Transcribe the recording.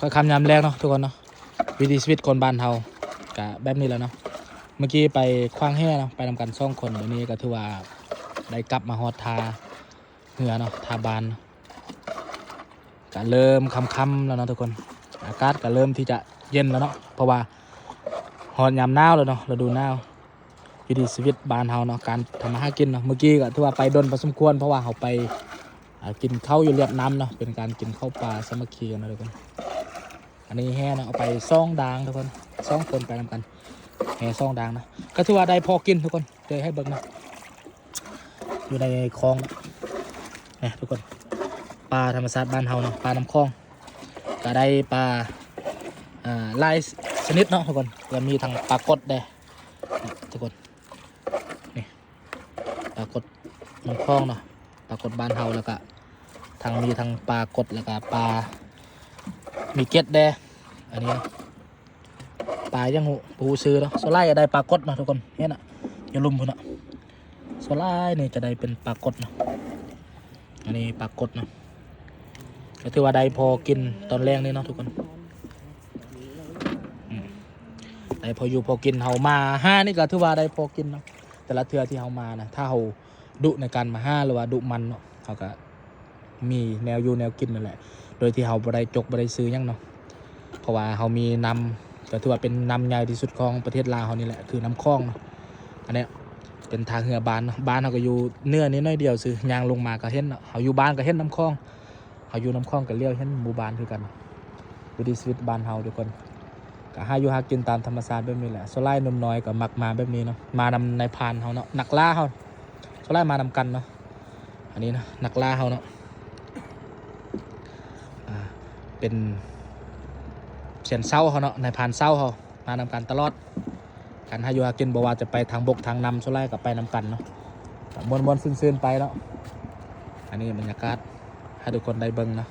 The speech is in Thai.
ค่อยคำยำแรกเนาะทุกคนเนาะวิถีชีวิตคนบ้านเฮากะแบบนี้แล้วเนาะเมื่อกี้ไปคว้างแห่เนาะไปนำกัน2 คนวันนี้ก็ถือว่าได้กลับมาฮอดทาเหนือเนาะทาบานก็เริ่มค่ำๆแล้วเนาะทุกคนอากาศก็เริ่มที่จะเย็นแล้วเนาะเพราะว่าฮอดยามหนาวแล้วเนาะฤดูหนาววิถีชีวิตบ้านเฮาเนาะการทำมาหากินเนาะเมื่อกี้ก็ถือว่าไปดนพอสมควรเพราะว่าเฮาไปกินข้าวอยู่เรียบน้ำเนาะเป็นการกินข้าวปลาสามัคคีกันนะทุกคนอันนี้แห่เนาะเอาไป2 ด่างทุกคน2 คนไปนำกันแห่2 ด่างนะก็ถือว่าได้พอกินทุกคนเดี๋ยวให้เบิ่งนะอยู่ในคลองนะทุกคนปลาธรรมชาติบ้านเฮาเนาะปลาน้ำคลองก็ได้ปลาหลายชนิดเนาะทุกคนก็มีทั้งปลากดได้ทุกคนนี่ปลากดน้ำคลองเนาะปลากดบ้านเฮาแล้วก็มีทั้งปลากดแล้วก็ปลามีเก็ดแดอันนี้ปลายังหูปูซื้อเนาะโซล่าจะได้ปลากดเนาะทุกคนเห็นอ่ะอย่าลุ่มพุ่นอ่ะโซล่านี่จะได้เป็นปลากดเนาะอันนี้ปลากดเนาะก็ถือว่าได้พอกินตอนแรกนี่เนาะทุกคนได้พออยู่พอกินเฮามาห้านี่ก็ถือว่าได้พอกินเนาะแต่ละเทือที่เฮามานะถ้าเฮาดุในการมาห้าหรือว่าดุมันเนาะเขาก็มีแนวอยู่แนวกินนั่นแหละโดยที่เฮาบ่ได้จกบ่ได้ซื้อยังเนาะเพราะว่าเฮามีนำก็ถือว่าเป็นนำใหญ่ที่สุดของประเทศลาวเฮานี่แหละคือน้ำคลองเนาะอันนี้เป็นทางเหือบานเนาะบ้านเฮาก็อยู่เนื้อนี้น้อยเดียวซื้อยางลงมาก็เห็นเนาะเฮาอยู่บ้านก็เห็นน้ำคลองเฮาอยู่น้ำคลองก็เลี้ยวเห็นหมู่บ้านคือกันวิถีชีวิตบ้านเฮาทุกคนก็หาอยู่หากินตามธรรมชาติแบบนี้แหละโซไลนมน้อยก็มักมาแบบนี้เนาะมานำในพานเฮาเนาะนักล่าเฮาโซไลมานำกันเนาะอันนี้นะนักล่าเฮาเนาะเป็นเสียนเศร้าเขาเนาะในพานเศร้าเขามานำกันตลอดการหาอยู่หากินบอกว่าจะไปทางบกทางนำโซไลกับไปนำกันเนาะมวนๆซื่นๆไปเนาะอันนี้บรรยากาศให้ทุกคนได้เบิ่งเนาะ